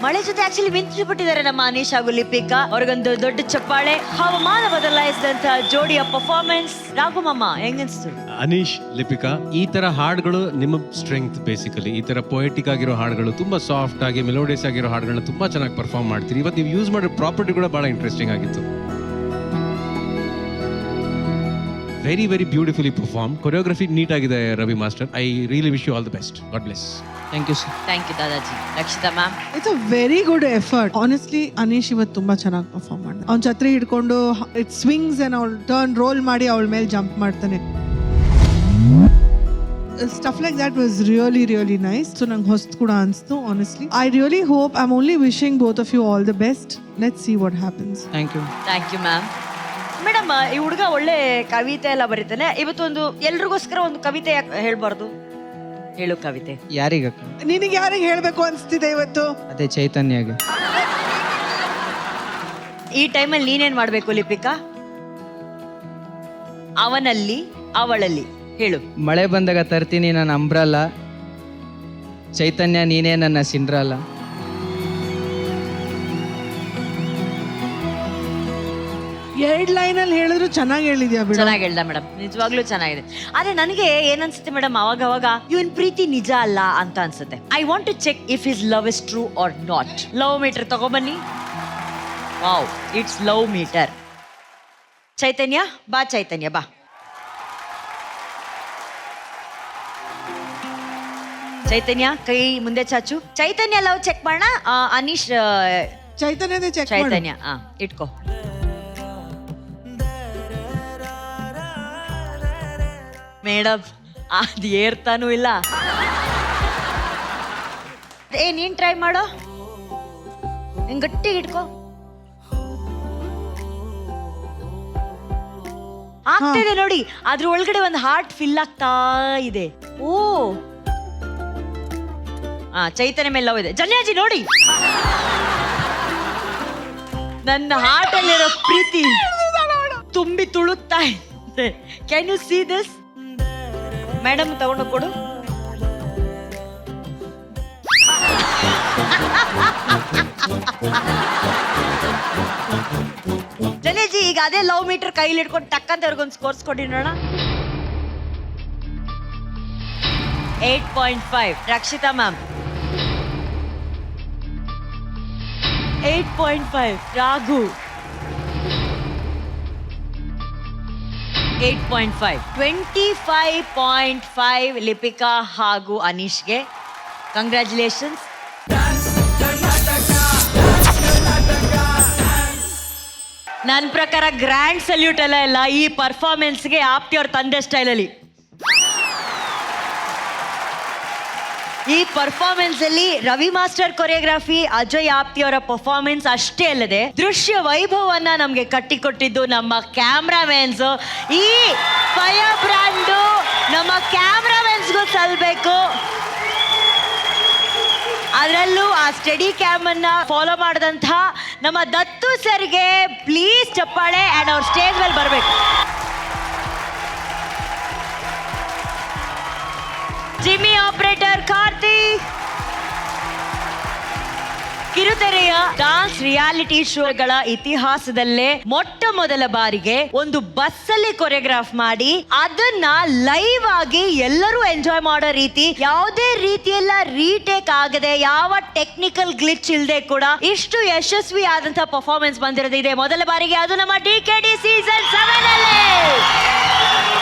ಮಳೆ ಜೊತೆ ಆಕ್ಚುಲಿ ಮಿಂಚು ಬಿಟ್ಟಿದ್ದಾರೆ ನಮ್ಮ ಅನೀಶ್ ಹಾಗೂ ಲಿಪಿಕಾ. ಅವ್ರಿಗೊಂದು ದೊಡ್ಡ ಚಪ್ಪಾಳೆ. ಹವಾಮಾನ ಬದಲಾಯಿಸಿದಂತ ಜೋಡಿಯ ಪರ್ಫಾರ್ಮೆನ್ಸ್. ರಾಘುಮಮ್ಮ ಹೆಂಗನ್ಸ್ತು? ಅನೀಶ್, ಲಿಪಿಕಾ, ಈ ತರ ಹಾಡುಗಳು ನಿಮ್ಮ ಸ್ಟ್ರೆಂಗ್ತ್. ಬೇಸಿಕಲಿ ಈ ತರ ಪೊಯೆಟಿಕ್ ಆಗಿರೋ ಹಾಡುಗಳು, ತುಂಬಾ ಸಾಫ್ಟ್ ಆಗಿ ಮೆಲೋಡಿಯಸ್ ಆಗಿರೋ ಹಾಡುಗಳನ್ನ ತುಂಬಾ ಚೆನ್ನಾಗಿ ಪರ್ಫಾರ್ಮ್ ಮಾಡ್ತೀರಿ. ಇವತ್ತು ನೀವು ಯೂಸ್ ಮಾಡೋ ಪ್ರಾಪರ್ಟಿ ಕೂಡ ಬಹಳ ಇಂಟ್ರೆಸ್ಟಿಂಗ್ ಆಗಿತ್ತು. Very very beautifully perform. Choreography neat ಆಗಿದೆ Ravi master. I really wish you all the best. God bless. Thank you sir. Thank you Dadaji. Rakshita ma'am. It's a very good effort. Honestly Anish ಇವತ್ತು ತುಂಬಾ ಚೆನ್ನಾಗಿ perform ಮಾಡಿದ. ಅವ್ನ ಛತ್ರಿ ಹಿಡ್ಕೊಂಡು ಇಟ್ ಸ್ವಿಂಗ್ಸ್ ಅಂಡ್ ಅವ್ಳು turn roll ಮಾಡಿ ಅವಳ ಮೇಲೆ ಜಂಪ್ ಮಾಡ್ತಾನೆ. Stuff like that was really really nice. So ನಂಗೆ ಹೊಸ್ತು ಕೂಡ ಅನಿಸ್ತು. Honestly I really hope I am only wishing both of you all the best. Let's see what happens. Thank you. Thank you ma'am. Madam, ಈ ಹುಡುಗ ಒಳ್ಳೆ ಕವಿತೆ ಎಲ್ಲ ಬರೀತಾನೆ. ಇವತ್ತೊಂದು ಎಲ್ರಿಗೋಸ್ಕರ ಒಂದು ಕವಿತೆ ಯಾಕೆ ಹೇಳ್ಬಾರ್ದು? ಹೇಳು ಕವಿತೆ. ಯಾರಿಗಕ್ಕ? ನಿನಗೆ ಯಾರಿಗೆ ಹೇಳ್ಬೇಕು ಅನ್ಸ್ತಿದೆ ಇವತ್ತು? ಅದೇ ಚೈತನ್ಯಗೆ. ಈ ಟೈಮಲ್ಲಿ ನೀನೇನ್ ಮಾಡ್ಬೇಕು ಲಿಪಿಕಾ? ಅವನಲ್ಲಿ ಅವಳಲ್ಲಿ ಹೇಳು. ಮಳೆ ಬಂದಾಗ ತರ್ತೀನಿ ನನ್ನ ಅಂಬ್ರಲ್ಲ, ಚೈತನ್ಯ ನೀನೇ ನನ್ನ ಸಿಂಡ್ರಲ್ಲ. ಎರಡ್ ಲೈನ್ ಅಲ್ಲಿ ಹೇಳಿದ್ರು ಚೆನ್ನಾಗಿ ಹೇಳಿದ್ಯಾ ಬಿಡು. ಚೆನ್ನಾಗಿ ಹೇಳ್ದ ಮೇಡಮ್, ನಿಜವಾಗ್ಲೂ ಚೆನ್ನಾಗಿದೆ. ಆದ್ರೆ ನನಗೆ ಏನನ್ಸುತ್ತೆ ಮೇಡಮ್, ಅವಾಗ ಇವನ್ ಪ್ರೀತಿ ನಿಜ ಅಲ್ಲ ಅಂತ ಅನ್ಸುತ್ತೆ. I want to check if his love is true or not. Love meter ತಗೊಬನ್ನಿ. Wow, it's love meter. Chaitanya ಬಾ, ಚೈತನ್ಯ ಬಾ. ಚೈತನ್ಯ ಕೈ ಮುಂದೆ ಚಾಚು. ಚೈತನ್ಯ ಲವ್ ಚೆಕ್ ಮಾಡೋಣ. ಅನೀಶ್ ಚೈತನ್ಯದೇ ಚೆಕ್ ಮಾಡು. ಚೈತನ್ಯ ಇಟ್ಕೋ. ಮೇಡಮ್, ಅದು ಏರ್ತಾನೂ ಇಲ್ಲ. ನೀನ್ ಟ್ರೈ ಮಾಡೋ. ನಿನ್ ಗಟ್ಟಿಗೆ ಇಟ್ಕೋ. ಆಗ್ತಿದೆ ನೋಡಿ, ಅದ್ರ ಒಳಗಡೆ ಒಂದು ಹಾರ್ಟ್ ಫಿಲ್ ಆಗ್ತಾ ಇದೆ. ಓ ಚೈತನ್ಯ ಮೇಲೆ ಲವ್ ಇದೆ. ಜನ್ಯಾಜಿ ನೋಡಿ, ನನ್ನ ಹಾರ್ಟ್ ಅಲ್ಲಿರೋ ಪ್ರೀತಿ ತುಂಬಿ ತುಳುತ್ತಾ ಇದೆ. Can U see this? Madam ತಗೊಂಡು ಕೊಡು. ಜನೇಜಿ, ಈಗ ಅದೇ ಲವ್ ಮೀಟರ್ ಕೈಲಿ ಇಟ್ಕೊಂಡು ಟಕ್ಕಂತ ಅವ್ರಿಗೊಂದು ಸ್ಕೋರ್ಸ್ ಕೊಡಿ ನೋಡೋಣ. 8.5. ರಕ್ಷಿತಾ ಮ್ಯಾಮ್ 8.5. ರಾಘು 8.5. 25.5 ಲಿಪಿಕಾ ಹಾಗೂ ಅನೀಶ್ಗೆ. ಕಂಗ್ರ್ಯಾಚುಲೇಷನ್ಸ್. ನನ್ನ ಪ್ರಕಾರ ಗ್ರ್ಯಾಂಡ್ ಸಲ್ಯೂಟ್ ಎಲ್ಲ ಇಲ್ಲ, ಈ ಪರ್ಫಾರ್ಮೆನ್ಸ್ಗೆ ಆಪ್ತಿ ಅವ್ರ ತಂದೆ ಸ್ಟೈಲಲ್ಲಿ. ಈ ಪರ್ಫಾರ್ಮೆನ್ಸ್ ಅಲ್ಲಿ ರವಿ ಮಾಸ್ಟರ್ ಕೊರಿಯೋಗ್ರಫಿ, ಅಜಯ್ ಆಪ್ತಿ ಅವರ ಪರ್ಫಾರ್ಮೆನ್ಸ್ ಅಷ್ಟೇ ಅಲ್ಲದೆ ದೃಶ್ಯ ವೈಭವನ್ನ ನಮ್ಗೆ ಕಟ್ಟಿಕೊಟ್ಟಿದ್ದು ನಮ್ಮ ಕ್ಯಾಮ್ರಾಮನ್ಸ್. ಈ ಫೈರ್ ಬ್ರ್ಯಾಂಡು ನಮ್ಮ ಕ್ಯಾಮ್ರಾಮನ್ಸ್ಗೂ ಸಲ್ಬೇಕು. ಅದರಲ್ಲೂ ಆ ಸ್ಟಡಿ ಕ್ಯಾಮ್ ಅನ್ನ ಫಾಲೋ ಮಾಡಿದಂತಹ ನಮ್ಮ ದತ್ತು ಸರ್ಗೆ ಪ್ಲೀಸ್ ಚಪ್ಪಾಳೆ. ಅಂಡ್ ಅವ್ರ ಸ್ಟೇಜ್ ಮೇಲೆ ಬರಬೇಕು. Jimmy operator Karthi. ಕಿರುತೆರೆಯ ಡಾನ್ಸ್ ರಿಯಾಲಿಟಿ ಶೋಗಳ ಇತಿಹಾಸದಲ್ಲೇ ಮೊಟ್ಟ ಮೊದಲ ಬಾರಿಗೆ ಒಂದು ಬಸ್ಸಲ್ಲಿ ಕೊರಿಯೋಗ್ರಾಫ್ ಮಾಡಿ ಅದನ್ನ ಲೈವ್ ಆಗಿ ಎಲ್ಲರೂ ಎಂಜಾಯ್ ಮಾಡೋ ರೀತಿ, ಯಾವುದೇ ರೀತಿಯೆಲ್ಲ ರೀಟೇಕ್ ಆಗದೆ, ಯಾವ ಟೆಕ್ನಿಕಲ್ ಗ್ಲಿಚ್ ಇಲ್ಲದೆ ಕೂಡ ಇಷ್ಟು ಯಶಸ್ವಿ ಆದಂತಹ ಪರ್ಫಾರ್ಮೆನ್ಸ್ ಬಂದಿರೋದು ಇದೆ ಮೊದಲ ಬಾರಿಗೆ. ಅದು ನಮ್ಮ DKD ಸೀಸನ್ 7 ಅಲ್ಲಿ.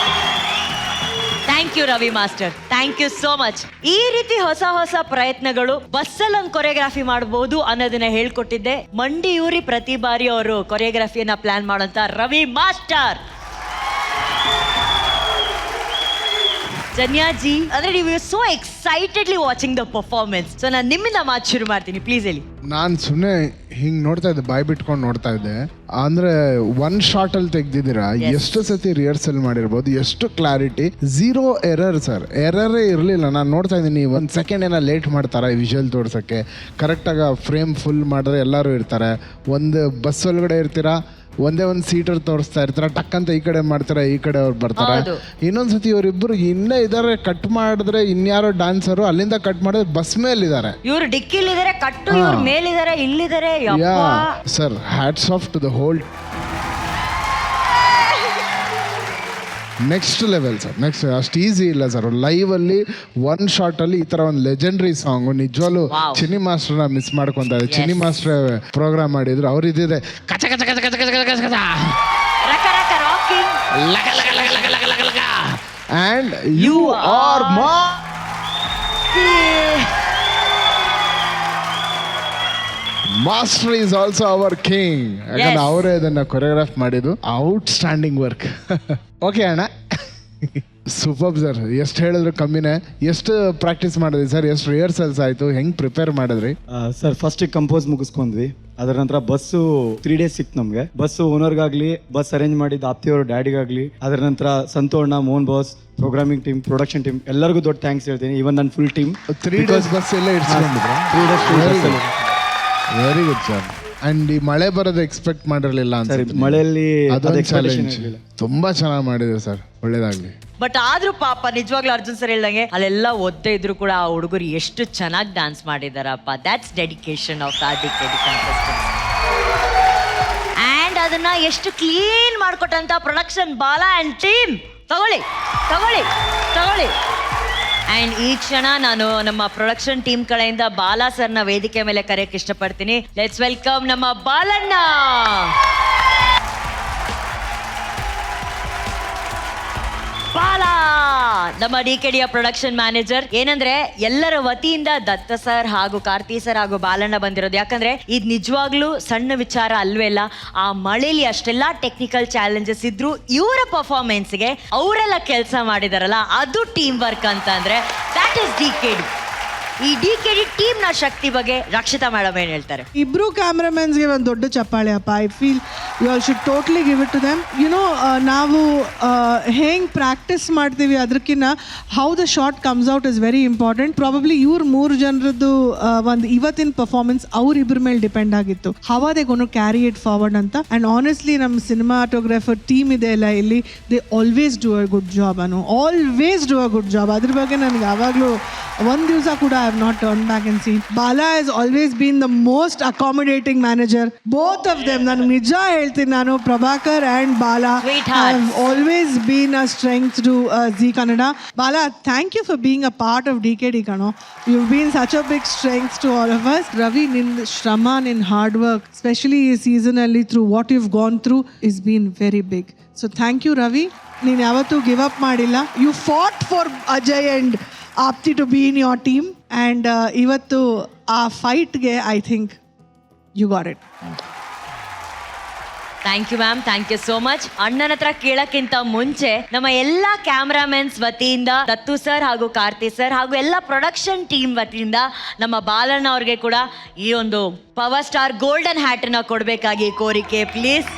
Thank you Ravi master, thank you so much. ಈ ರೀತಿ ಹೊಸ ಹೊಸ ಪ್ರಯತ್ನಗಳು ಬಸ್ಸಲ್ಲಿ ಒಂದು ಕೊರಿಯೋಗ್ರಫಿ ಮಾಡಬಹುದು ಅನ್ನೋದನ್ನ ಹೇಳ್ಕೊಟ್ಟಿದ್ದೆ ಮಂಡಿಯೂರಿ. ಪ್ರತಿ ಬಾರಿ ಅವರು ಕೊರಿಯೋಗ್ರಫಿಯನ್ನ ಪ್ಲಾನ್ ಮಾಡೋಂತ ರವಿ ಮಾಸ್ಟರ್. ಜನ್ಯಾಜಿ, ಅಂದ್ರೆ ನೀವು so excitedly watching the performance. So ನಾನು ನಿಮ್ಮಿಂದ ಮಾತು ಶುರು ಮಾಡ್ತೀನಿ, ಪ್ಲೀಸ್ ಹೇಳಿ. ನಾನು ಸುಮ್ಮನೆ ಹಿಂಗೆ ನೋಡ್ತಾ ಇದ್ದೆ, ಬಾಯ್ ಬಿಟ್ಕೊಂಡು ನೋಡ್ತಾ ಇದ್ದೆ. ಅಂದ್ರೆ ಒನ್ ಶಾರ್ಟ್ ಅಲ್ಲಿ ತೆಗ್ದಿದ್ದೀರಾ. ಎಷ್ಟು ಸತಿ ರಿಹರ್ಸಲ್ ಮಾಡಿರ್ಬೋದು, ಎಷ್ಟು ಕ್ಲಾರಿಟಿ, ಝೀರೋ ಎರರ್ ಸರ್. ಎರರೇ ಇರಲಿಲ್ಲ. ನಾನು ನೋಡ್ತಾ ಇದ್ದೀನಿ, ಒಂದು ಸೆಕೆಂಡ್ ಏನೋ ಲೇಟ್ ಮಾಡ್ತಾರೆ ವಿಜುವಲ್ ತೋರ್ಸೋಕ್ಕೆ. ಕರೆಕ್ಟಾಗಿ ಫ್ರೇಮ್ ಫುಲ್ ಮಾಡಿದ್ರೆ ಎಲ್ಲರೂ ಇರ್ತಾರೆ. ಒಂದು ಬಸ್ ಒಳಗಡೆ ಇರ್ತೀರಾ, ಒಂದೇ ಒಂದು ಸೀಟರ್ ತೋರಿಸ್ತಾ ಇರ್ತಾರೆ, ಟಕ್ ಅಂತ ಈ ಕಡೆ ಮಾಡ್ತಾರೆ, ಈ ಕಡೆ ಅವ್ರು ಬರ್ತಾರೆ. ಹೌದು. ಇನ್ನೊಂದ್ಸತಿ ಇವರಿಬ್ಬರು ಇನ್ನೇ ಇದಾರೆ, ಕಟ್ ಮಾಡಿದ್ರೆ ಇನ್ಯಾರೋ ಡಾನ್ಸರು ಅಲ್ಲಿಂದ ಕಟ್ ಮಾಡಿದ್ರೆ ಬಸ್ ಮೇಲಿದ್ದಾರೆ. ಇವ್ರು ಡಿಕ್ಕಿಲಿದ್ದಾರೆ, ಕಟ್ಟು ಇವ್ರ ಮೇಲಿದ್ದಾರೆ, ಇಲ್ಲಿದ್ದಾರೆ. Yeah sir, hats off to the whole. Next level sir, next ಅಷ್ಟು ಈಸಿ ಇಲ್ಲ ಸರ್. ಲೈವ್ ಅಲ್ಲಿ ಒನ್ ಶಾಟ್ ಅಲ್ಲಿ ಈ ತರ ಒಂದು ಲೆಜೆಂಡರಿ ಸಾಂಗ್ ನಿಜವಾಗ್ಲೂ ಚಿನ್ನಿ ಮಾಸ್ಟರ್ನ ಮಿಸ್ ಮಾಡ್ಕೊಂತ ಇದೆ. ಚಿನ್ನಿ ಮಾಸ್ಟರ್ ಪ್ರೋಗ್ರಾಮ್ ಮಾಡಿದ್ರು, ಅವ್ರು ಇದ್ದಿದೆ ಕಚ ಕಚ ಕಚ ಕಚ ಕಚ ಕಚ ಕಚ ರಕ ರಕ ರಾಕಿಂಗ್ ಲಕ ಲಕ ಲಕ ಲಕ ಲಕ ಲಕ ಲಕ ಅಂಡ್ ಯು ಆರ್ ಮಾ. Master is also our king. ಯಾಕಂದ್ರೆ ಅವರೇ ಇದನ್ನ ಕೊರಿಯೋಗ್ರಾಫ್ ಮಾಡಿದ್ದು. Outstanding work. ಓಕೆ ಅಣ್ಣ, ಸೂಪರ್ ಸರ್. ಎಷ್ಟು ಹೇಳಿದ್ರು ಕಮ್ಮಿನೇ. ಎಷ್ಟು ಪ್ರಾಕ್ಟೀಸ್ ಮಾಡಿದ್ರಿ ಸರ್? ಎಷ್ಟು ರಿಹರ್ಸಲ್ಸ್ ಆಯ್ತು? ಹೆಂಗ್ ಪ್ರಿಪೇರ್ ಮಾಡಿದ್ರಿ ಸರ್? ಫಸ್ಟ್ ಕಂಪೋಸ್ ಮುಗಿಸ್ಕೊಂಡ್ವಿ, ಅದರ ನಂತರ ಬಸ್ಸು 3 days ಸಿಕ್ತು ನಮಗೆ. ಬಸ್ಸು ಓನರ್ಗಾಗ್ಲಿ, ಬಸ್ ಅರೇಂಜ್ ಮಾಡಿದ ಆಪ್ತಿಯವರು ಡ್ಯಾಡಿಗಾಗ್ಲಿ, ಅದರ ನಂತರ ಸಂತೋಣ, Mohan boss, programming team, production team ಎಲ್ಲರಿಗೂ ದೊಡ್ಡ ಥ್ಯಾಂಕ್ಸ್ ಹೇಳ್ತೀನಿ. ಇವನ್ ನನ್ನ ಫುಲ್ ಟೀಮ್ 3 days ಬಸ್ ಎಲ್ಲ ಇಡ್ಸ್ಕೊಂಡಿದ್ರ? 3 days very good sir. And ಈ ಮಳೆ ಬರೋದು ಎಕ್ಸ್ಪೆಕ್ಟ್ ಮಾಡಿರ್ಲಿಲ್ಲ ಅಂತ. ಮಳೆಯಲ್ಲಿ ಅದೊಂದು ಚಾಲೆಂಜ್. ತುಂಬಾ ಚೆನ್ನಾಗಿ ಮಾಡಿದೆ ಸರ್, ಒಳ್ಳೇದಾಗ್ಲಿ. ಬಟ್ ಆದ್ರೂ ಪಾಪ ನಿಜವಾಗ್ಲೂ ಅರ್ಜುನ್ ಸರ್ ಹೇಳ್ದಂಗೆ ಅಲ್ಲೆಲ್ಲ ಒದ್ದೆ ಇದ್ರು ಕೂಡ ಆ ಹುಡುಗರು ಎಷ್ಟು ಚೆನ್ನಾಗಿ ಡ್ಯಾನ್ಸ್ ಮಾಡಿದಾರಪ್ಪ. That's dedication of DKD contestants. And ಅದನ್ನ ಎಷ್ಟು ಕ್ಲೀನ್ ಮಾಡ್ಕೊಟ್ಟಂತ ಪ್ರೊಡಕ್ಷನ್ ಬಾಲಾ ಅಂಡ್ ಟೀಮ್. ತಗೊಳ್ಳಿ ತಗೊಳ್ಳಿ ತಗೊಳ್ಳಿ. ಅಂಡ್ ಈ ಕ್ಷಣ ನಾನು ನಮ್ಮ ಪ್ರೊಡಕ್ಷನ್ ಟೀಮ್ ಕಡೆಯಿಂದ ಬಾಲಾ ಸರ್ನ ವೇದಿಕೆ ಮೇಲೆ ಕರೆಯಕ್ಕೆ ಇಷ್ಟಪಡ್ತೀನಿ. ಲೆಟ್ಸ್ ವೆಲ್ಕಮ್ ನಮ್ಮ ಬಾಲಣ್ಣ. ಬಾಲಾ ನಮ್ಮ ಡಿಕೆಡಿಯ ಪ್ರೊಡಕ್ಷನ್ ಮ್ಯಾನೇಜರ್. ಏನಂದ್ರೆ ಎಲ್ಲರ ವತಿಯಿಂದ ದತ್ತ ಸರ್ ಹಾಗೂ ಕಾರ್ತಿ ಸರ್ ಹಾಗೂ ಬಾಲಣ್ಣ ಬಂದಿರೋದು. ಯಾಕಂದ್ರೆ ಇದು ನಿಜವಾಗ್ಲೂ ಸಣ್ಣ ವಿಚಾರ ಅಲ್ವೇ ಇಲ್ಲ. ಆ ಮಳೆಯಲ್ಲಿ ಅಷ್ಟೆಲ್ಲ ಟೆಕ್ನಿಕಲ್ ಚಾಲೆಂಜಸ್ ಇದ್ರು ಇವರ ಪರ್ಫಾರ್ಮೆನ್ಸ್ಗೆ ಅವರೆಲ್ಲ ಕೆಲಸ ಮಾಡಿದಾರಲ್ಲ, ಅದು ಟೀಮ್ ವರ್ಕ್ ಅಂತ ಅಂದ್ರೆ ದಟ್ ಇಸ್ ಡಿಕೆಡಿ. ಈ ಡಿಕೆಡಿ ಟೀಮ್ ನ ಶಕ್ತಿ ಬಗ್ಗೆ ರಕ್ಷಿತಾ ಮೇಡಮ್ ಏನ್ ಹೇಳ್ತಾರೆ? ಇಬ್ರು ಕ್ಯಾಮ್ರಾಮನ್ಸ್ಗೆ ಒಂದು ದೊಡ್ಡ ಚಪ್ಪಾಳೆ ಅಪ್ಪ. I feel you all should totally give it to them. You know ನಾವು ಹೆಂಗೆ ಪ್ರಾಕ್ಟೀಸ್ ಮಾಡ್ತೀವಿ ಅದಕ್ಕಿಂತ how the short comes out is very important. Probably ಇವ್ರು 3 ಜನರದ್ದು ಒಂದು ಇವತ್ತಿನ ಪರ್ಫಾರ್ಮೆನ್ಸ್ ಅವ್ರಿಬ್ರ ಮೇಲೆ ಡಿಪೆಂಡ್ ಆಗಿತ್ತು. How are they gonna carry it forward ಅಂತ. ಆ್ಯಂಡ್ ಆನೆಸ್ಟ್ಲಿ ನಮ್ಮ ಸಿನಿಮಾಟೋಗ್ರಾಫರ್ ಟೀಮ್ ಇದೆ ಅಲ್ಲ ಇಲ್ಲಿ, they always do a good job. Always do a good job. ಅದ್ರ ಬಗ್ಗೆ ನನಗೆ ಯಾವಾಗಲೂ ಒಂದು ದಿವಸ ಕೂಡ I have not turned back and seen. Bala has always been the most accommodating manager. Both of them, ನಾನು ನಿಜ ಹೇಳ್ತೀನಿ, ನಾನು Prabhakar and Bala have always been a strength to Zee Kannada. Bala, thank you for being a part of DKD Kano. You've been such a big strength to all of us. Ravi, ನಿನ್ ಶ್ರಮ, ನಿನ್ hard work, especially ಈ season ಅಲ್ಲಿ through what you've gone through is been very big. So thank you Ravi. ನೀನು ಯಾವತ್ತೂ give up ಮಾಡಿಲ್ಲ. You fought for Ajay and Apti to be in your team. And ಇವತ್ತು ಆ ಫೈಟ್ಗೆ I think you got it. Thank you ma'am, thank you so much. ಅಣ್ಣನ ಹತ್ರ ಕೇಳಕ್ಕಿಂತ ಮುಂಚೆ ನಮ್ಮ ಎಲ್ಲ ಕ್ಯಾಮ್ರಾಮನ್ಸ್ ವತಿಯಿಂದ ದತ್ತು ಸರ್ ಹಾಗೂ ಕಾರ್ತಿ ಸರ್ ಹಾಗೂ ಎಲ್ಲ ಪ್ರೊಡಕ್ಷನ್ ಟೀಮ್ ವತಿಯಿಂದ ನಮ್ಮ ಬಾಲಣ್ಣ ಅವ್ರಿಗೆ ಕೂಡ ಈ ಒಂದು ಪವರ್ ಸ್ಟಾರ್ ಗೋಲ್ಡನ್ ಹ್ಯಾಟ್ ನ ಕೊಡ್ಬೇಕಾಗಿ ಕೋರಿಕೆ ಪ್ಲೀಸ್.